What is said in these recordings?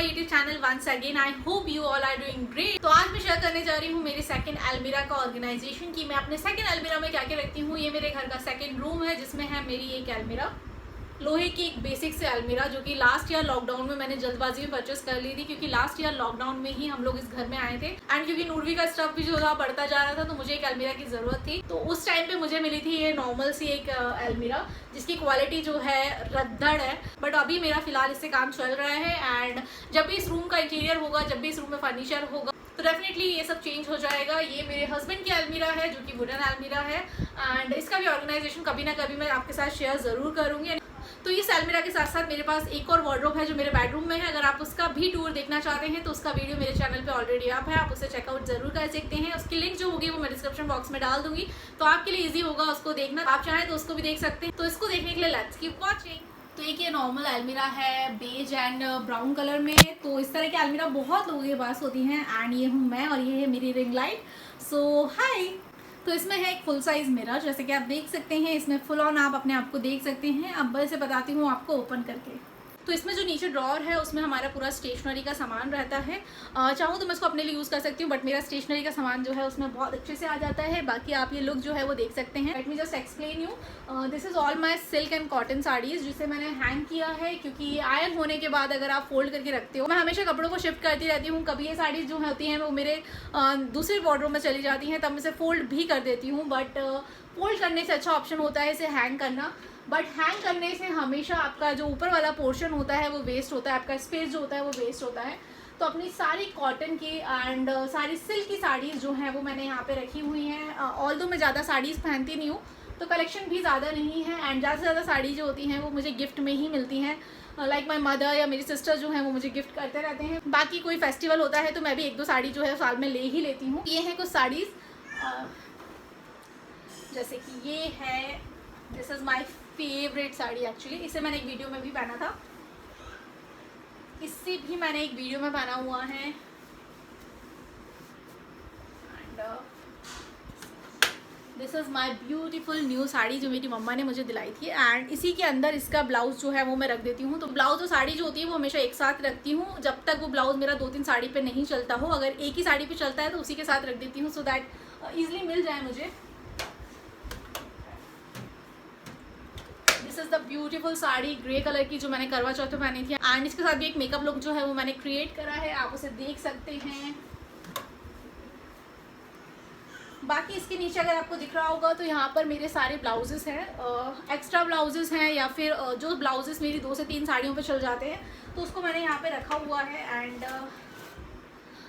My YouTube channel once again. I hope you all are doing great. तो आज मैं share करने जा रही हूँ मेरे सेकंड अलमीरा का ऑर्गेनाइजेशन की मैं अपने सेकंड अलमीरा में क्या क्या रखती हूँ। ये मेरे घर का सेकंड रूम है जिसमें है मेरी एक अलमीरा, लोहे की एक बेसिक से अलमीरा, जो कि लास्ट ईयर लॉकडाउन में मैंने जल्दबाजी में परचेस कर ली थी, क्योंकि लास्ट ईयर लॉकडाउन में ही हम लोग इस घर में आए थे एंड क्योंकि नूरवी का स्टफ भी जो था बढ़ता जा रहा था तो मुझे एक अलमीरा की ज़रूरत थी। तो उस टाइम पे मुझे मिली थी ये नॉर्मल सी एक अलमीरा जिसकी क्वालिटी जो है रद्दड़ है, बट अभी मेरा फिलहाल इससे काम चल रहा है एंड जब भी इस रूम का इंटीरियर होगा, जब भी इस रूम में फर्नीचर होगा तो डेफिनेटली ये सब चेंज हो जाएगा। ये मेरे हस्बैंड की अलमीरा है जो कि वुडन अलमीरा है एंड इसका भी ऑर्गेनाइजेशन कभी ना कभी मैं आपके साथ शेयर ज़रूर करूँगी। तो इस अलमीरा के साथ साथ मेरे पास एक और वार्डरोब है जो मेरे बेडरूम में है। अगर आप उसका भी टूर देखना चाहते हैं तो उसका वीडियो मेरे चैनल पे ऑलरेडी अप है, आप उसे चेकआउट जरूर कर सकते हैं। उसकी लिंक जो होगी वो मैं डिस्क्रिप्शन बॉक्स में डाल दूंगी, तो आपके लिए इजी होगा उसको देखना। आप चाहें तो उसको भी देख सकते हैं। तो इसको देखने के लिए लेट्स कीप वॉचिंग। तो एक ये नॉर्मल अलमीरा है बेज एंड ब्राउन कलर में। तो इस तरह की अलमीरा बहुत लोगों के पास होती हैं एंड ये हूँ मैं और ये है मेरी रिंग लाइट। सो हाय। तो इसमें है एक फुल साइज मिरर, जैसे कि आप देख सकते हैं। इसमें फुल ऑन आप अपने आप को देख सकते हैं। अब मैं इसे बताती हूँ आपको ओपन करके। तो इसमें जो नीचे ड्रॉर है उसमें हमारा पूरा स्टेशनरी का सामान रहता है। चाहूँ तो मैं इसको अपने लिए यूज़ कर सकती हूँ, बट मेरा स्टेशनरी का सामान जो है उसमें बहुत अच्छे से आ जाता है। बाकी आप ये लुक जो है वो देख सकते हैं। Let me just explain you, this is all my silk and cotton saris जिसे मैंने हैंग किया है, क्योंकि आयरन होने के बाद अगर आप फोल्ड करके रखते हो, मैं हमेशा कपड़ों को शिफ्ट करती रहती हूँ। कभी ये साड़ीज़ जो होती हैं वो मेरे दूसरे वार्डरोब में चली जाती हैं, तब मैं इसे फोल्ड भी कर देती हूँ। बट फोल्ड करने से अच्छा ऑप्शन होता है इसे हैंग करना, बट हैंग करने से हमेशा आपका जो ऊपर वाला पोर्शन होता है वो वेस्ट होता है, आपका स्पेस जो होता है वो वेस्ट होता है। तो अपनी सारी कॉटन की एंड सारी सिल्क की साड़ीज़ जो हैं वो मैंने यहाँ पे रखी हुई हैं। ऑल्दो मैं ज़्यादा साड़ीज़ पहनती नहीं हूँ तो कलेक्शन भी ज़्यादा नहीं है एंड ज़्यादा से ज़्यादा साड़ी जो होती हैं वो मुझे गिफ्ट में ही मिलती हैं। लाइक माई मदर या मेरी सिस्टर जो है वो मुझे गिफ्ट करते रहते हैं। बाकी कोई फेस्टिवल होता है तो मैं भी एक दो साड़ी जो है साल में ले ही लेती हूँ। ये हैं कुछ साड़ीज़, जैसे कि ये है, this is my favourite sari actually. इसे मैंने एक वीडियो में भी पहना था, इससे भी मैंने एक वीडियो में पहना हुआ है and this is my beautiful new sari जो मेरी मम्मा ने मुझे दिलाई थी एंड इसी के अंदर इसका ब्लाउज जो है वो मैं रख देती हूँ। तो ब्लाउज और साड़ी जो होती है वो हमेशा एक साथ रखती हूँ जब तक वो ब्लाउज मेरा 2-3 साड़ी पे नहीं चलता हो। अगर एक ही साड़ी पे चलता है तो उसी के साथ रख देती हूँ सो दैट ईजिली मिल जाए मुझे। This is the beautiful sari grey colour की जो मैंने करवा चौथ में पहनी थी एंड इसके साथ भी एक मेकअप लुक जो है वो मैंने क्रिएट करा है, आप उसे देख सकते हैं। बाकी इसके नीचे अगर आपको दिख रहा होगा तो यहाँ पर मेरे सारे ब्लाउजेस हैं, एक्स्ट्रा ब्लाउजेस हैं या फिर जो ब्लाउजेस मेरी 2 से 3 साड़ियों पे चल जाते हैं तो उसको मैंने यहाँ पे रखा हुआ है। एंड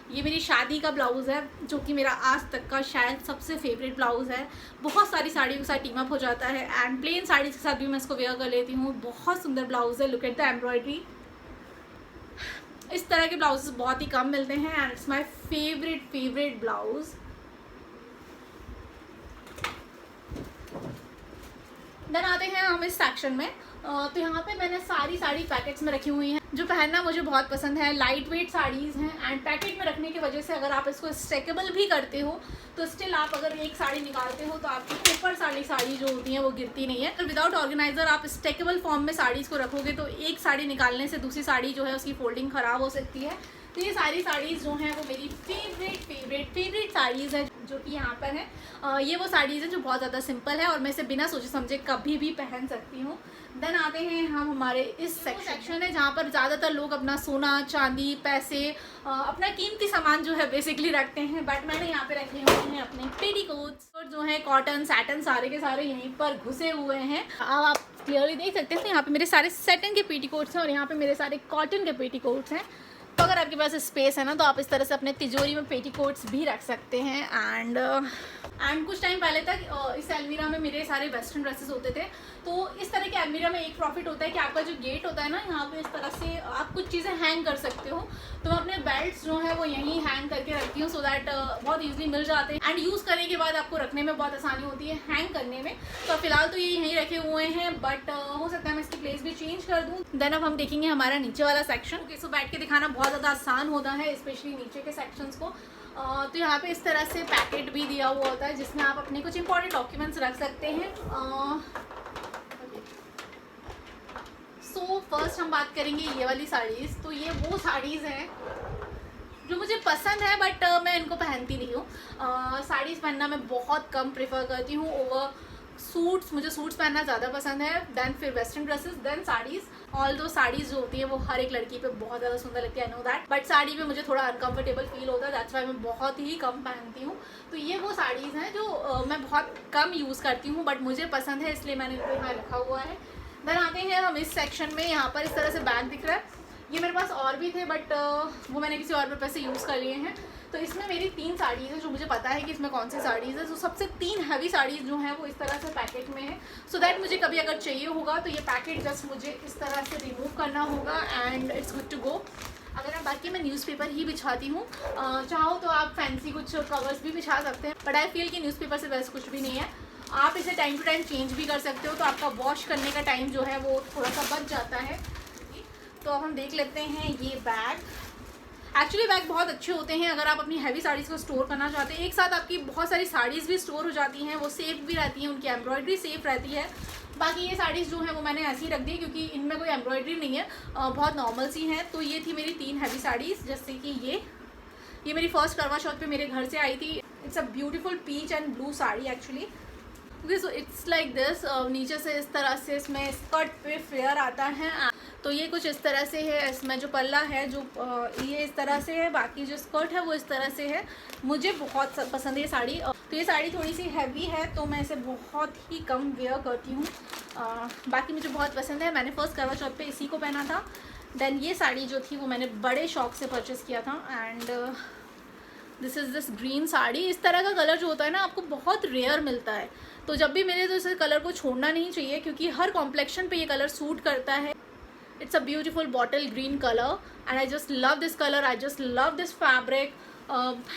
ये मेरी शादी का ब्लाउज़ है जो कि मेरा आज तक का शायद सबसे फेवरेट ब्लाउज़ है। बहुत सारी साड़ियों के साथ टीम अप हो जाता है एंड प्लेन साड़ीज़ के साथ भी मैं इसको वेयर कर लेती हूँ। बहुत सुंदर ब्लाउज़ है, लुक एट द एम्ब्रॉयडरी। इस तरह के ब्लाउजेस बहुत ही कम मिलते हैं and it's my favourite blouse. Then आते हैं हम इस सेक्शन में। तो यहाँ पे मैंने सारी साड़ी पैकेट्स में रखी हुई हैं जो पहनना मुझे बहुत पसंद है। लाइट वेट साड़ीज़ हैं एंड पैकेट में रखने की वजह से अगर आप इसको स्टेकेबल भी करते हो तो स्टिल आप अगर एक साड़ी निकालते हो तो आपकी ऊपर साड़ी जो होती हैं वो गिरती नहीं है। तो विदाउट ऑर्गेनाइजर आप स्टेकेबल फॉर्म में साड़ीज़ को रखोगे तो एक साड़ी निकालने से दूसरी साड़ी जो है उसकी फोल्डिंग ख़राब हो सकती है। तो ये सारी साड़ीज़ जो हैं वो मेरी फेवरेट साड़ीज़ है जो कि यहाँ पर है। ये वो साड़ीज़ हैं जो बहुत ज़्यादा सिंपल है और मैं इसे बिना सोचे समझे कभी भी पहन सकती हूँ। देन आते हैं हम हमारे इस सेक्शन है जहाँ पर ज़्यादातर लोग अपना सोना चांदी पैसे अपना कीमती सामान जो है बेसिकली रखते हैं, बट मैंने यहाँ पे रखे हुए हैं अपने पेटीकोट्स और जो है कॉटन सैटन सारे के सारे यहीं पर घुसे हुए हैं। अब आप क्लियरली देख सकते हैं यहाँ पे मेरे सारे सैटन के पेटीकोट्स हैं और यहाँ पे मेरे सारे कॉटन के पेटीकोट्स हैं। तो अगर आपके पास स्पेस है ना तो आप इस तरह से अपने तिजोरी में पेटीकोट्स भी रख सकते हैं। एंड कुछ टाइम पहले तक इस अलमीरा में मेरे सारे वेस्टर्न ड्रेसेस होते थे। तो इस तरह के अलमीरा में एक प्रॉफिट होता है कि आपका जो गेट होता है ना यहाँ पे इस तरह से आप कुछ चीज़ें हैंग कर सकते हो। तो मैं अपने बेल्ट्स जो है वो यहीं हैंग करके रखती हूँ सो दैट बहुत ईजिली मिल जाते हैं एंड यूज़ करने के बाद आपको रखने में बहुत आसानी होती है हैंग करने में। तो फिलहाल तो ये यहीं रखे हुए हैं बट हो सकता है मैं इसकी प्लेस भी चेंज कर दूँ। देन अब हम देखेंगे हमारा नीचे वाला सेक्शन। ओके, सो बैठ के दिखाना बहुत ज़्यादा आसान होता है स्पेशली नीचे के सेक्शंस को। तो यहाँ पे इस तरह से पैकेट भी दिया हुआ होता है जिसमें आप अपने कुछ इंपॉर्टेंट डॉक्यूमेंट्स रख सकते हैं। सो फर्स्ट हम बात करेंगे ये वाली साड़ीज़। तो ये वो साड़ीज़ हैं जो मुझे पसंद है, बट मैं इनको पहनती नहीं हूँ। साड़ीज़ पहनना मैं बहुत कम प्रेफर करती हूँ ओवर सूट्स। मुझे सूट्स पहनना ज़्यादा पसंद है, देन फिर western dresses, then saris. All those saris जो होती है वो हर एक लड़की पे बहुत ज़्यादा सुंदर लगती है, I know that, but sari पे मुझे थोड़ा अनकंफर्टेबल फील होता है, दैट्स वाई मैं बहुत ही कम पहनती हूँ। तो ये वो साड़ीज़ हैं जो मैं बहुत कम यूज़ करती हूँ, बट मुझे पसंद है, इसलिए मैंने इनको यहाँ रखा हुआ है। देन आते हैं हम इस सेक्शन में। यहाँ पर इस तरह से बैग दिख रहा है। ये मेरे पास और भी थे, बट वो मैंने किसी और पर्पज़ से यूज़ कर लिए हैं। तो इसमें मेरी 3 साड़ीज़ हैं जो मुझे पता है कि इसमें कौन सी साड़ीज़ है। तो सबसे 3 हैवी साड़ीज़ जो हैं वो इस तरह से पैकेट में है, सो दैट मुझे कभी अगर चाहिए होगा तो ये पैकेट जस्ट मुझे इस तरह से रिमूव करना होगा and it's good to go. अगर बाकी मैं न्यूज़पेपर ही बिछाती हूँ, चाहो तो आप फैंसी कुछ कवर्स भी बिछा सकते हैं, बट आई फील कि न्यूज़पेपर से वैसे कुछ भी नहीं है। आप इसे टाइम टू टाइम चेंज भी कर सकते हो, तो आपका वॉश करने का टाइम जो है वो थोड़ा सा बच जाता है। तो हम देख लेते हैं ये बैग। एक्चुअली बैग बहुत अच्छे होते हैं अगर आप अपनी हैवी साड़ीज़ को स्टोर करना चाहते हैं। एक साथ आपकी बहुत सारी साड़ीज़ भी स्टोर हो जाती हैं, वो सेफ भी रहती हैं, उनकी एम्ब्रॉयडरी सेफ रहती है। बाकी ये साड़ीज़ जो हैं वो मैंने ऐसे ही रख दी क्योंकि इनमें कोई एम्ब्रॉयडरी नहीं है, बहुत नॉर्मल सी हैं। तो ये थी मेरी 3 हैवी साड़ीज़, जैसे कि ये मेरी फर्स्ट करवा चौथ पे मेरे घर से आई थी। It's a beautiful peach and blue sari actually. Okay, so it's like this. नीचे से इस तरह से इसमें स्कर्ट पे फ्लेयर आता है। तो ये कुछ इस तरह से है। इसमें जो पल्ला है जो ये इस तरह से है, बाकी जो स्कर्ट है वो इस तरह से है। मुझे बहुत पसंद है ये साड़ी। तो ये साड़ी थोड़ी सी हैवी है तो मैं इसे बहुत ही कम वेयर करती हूँ। बाकी मुझे बहुत पसंद है। मैंने फर्स्ट करवा चौथ पे इसी को पहना था। देन ये साड़ी जो थी वो मैंने बड़े शौक से परचेस किया था। And this is this green sari. इस तरह का कलर जो होता है ना आपको बहुत रेयर मिलता है, तो जब भी मिले तो इस कलर को छोड़ना नहीं चाहिए क्योंकि हर कॉम्प्लेक्शन पे ये कलर सूट करता है। It's a beautiful bottle green colour and I just love this colour, I just love this fabric.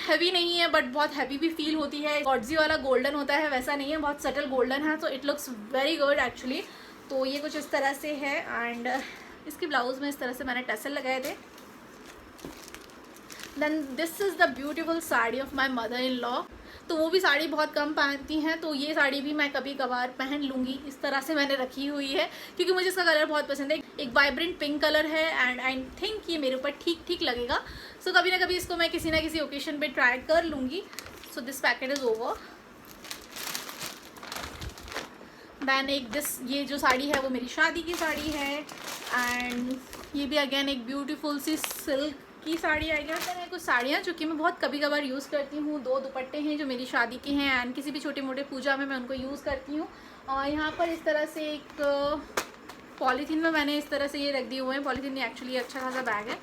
Heavy नहीं है बट बहुत हैवी भी फील होती है। गॉड्जी वाला गोल्डन होता है वैसा नहीं है, बहुत सटल गोल्डन है, तो it looks very good actually. तो ये कुछ इस तरह से है एंड इसके ब्लाउज में इस तरह से मैंने टसल लगाए थे। Then this is the beautiful sari of my mother in law. तो वो भी साड़ी बहुत कम पहनती हैं, तो ये साड़ी भी मैं कभी कभार पहन लूँगी। इस तरह से मैंने रखी हुई है क्योंकि मुझे इसका कलर बहुत पसंद है। एक वाइब्रेंट पिंक कलर है एंड आई थिंक ये मेरे ऊपर ठीक ठीक लगेगा। सो कभी ना कभी इसको मैं किसी ना किसी ओकेशन पे ट्राई कर लूँगी। So this packet is over. Then एक ये जो साड़ी है वो मेरी शादी की साड़ी है एंड ये भी अगेन एक ब्यूटीफुल सी सिल्क की साड़ी आई गया। है कुछ साड़ियाँ जो कि मैं बहुत कभी कभार यूज़ करती हूँ। 2 दुपट्टे हैं जो मेरी शादी के हैं एंड किसी भी छोटे मोटे पूजा में मैं उनको यूज़ करती हूँ। यहाँ पर इस तरह से एक पॉलीथीन में मैंने इस तरह से ये रख दिए हुए हैं। पॉलीथीन एक्चुअली अच्छा खासा बैग है,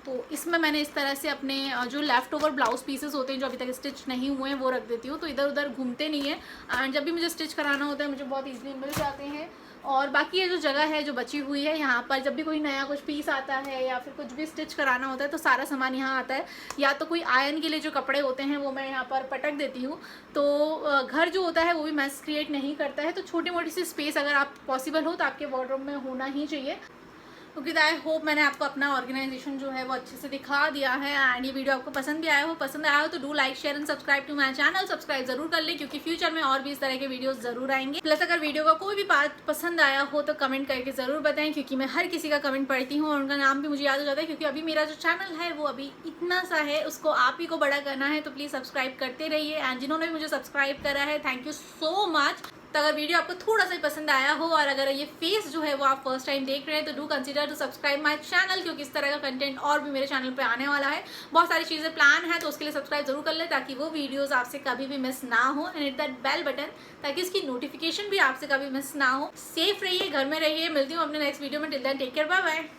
तो इसमें मैंने इस तरह से अपने जो लेफ़्ट ओवर ब्लाउज पीसेस होते हैं जो अभी तक स्टिच नहीं हुए हैं वो रख देती हूँ, तो इधर उधर घूमते नहीं है एंड जब भी मुझे स्टिच कराना होता है मुझे बहुत ईजिली मिल जाते हैं। और बाकी ये जो जगह है जो बची हुई है यहाँ पर जब भी कोई नया कुछ पीस आता है या फिर कुछ भी स्टिच कराना होता है तो सारा सामान यहाँ आता है। या तो कोई आयरन के लिए जो कपड़े होते हैं वो मैं यहाँ पर पटक देती हूँ, तो घर जो होता है वो भी मैस क्रिएट नहीं करता है। तो छोटी मोटी सी स्पेस अगर आप पॉसिबल हो तो आपके वार्डरोब में होना ही चाहिए। क्योंकि आई होप मैंने आपको अपना ऑर्गेनाइजेशन जो है वो अच्छे से दिखा दिया है एंड ये वीडियो आपको पसंद आया हो तो do like share and subscribe to my channel. Subscribe जरूर कर ले क्योंकि फ्यूचर में और भी इस तरह के वीडियोस जरूर आएंगे। प्लस अगर वीडियो का कोई भी पार्ट पसंद आया हो तो कमेंट करके ज़रूर बताएं क्योंकि मैं हर किसी का कमेंट पढ़ती हूँ और उनका नाम भी मुझे याद हो जाता है। क्योंकि अभी मेरा जो चैनल है वो अभी इतना सा है, उसको आप ही को बड़ा करना है, तो प्लीज़ सब्सक्राइब करते रहिए। एंड जिन्होंने भी मुझे सब्सक्राइब करा है थैंक यू सो मच। तो अगर वीडियो आपको थोड़ा सा ही पसंद आया हो और अगर ये फेस जो है वो आप फर्स्ट टाइम देख रहे हैं तो do consider to subscribe my channel क्योंकि इस तरह का कंटेंट और भी मेरे चैनल पे आने वाला है। बहुत सारी चीज़ें प्लान है तो उसके लिए सब्सक्राइब जरूर कर ले ताकि वो वीडियोस आपसे कभी भी मिस ना हो and hit that bell button ताकि इसकी नोटिफिकेशन भी आपसे कभी मिस ना हो। सेफ रहिए, घर में रहिए। मिलती हूँ अपने नेक्स्ट वीडियो में। Till then take care, bye bye.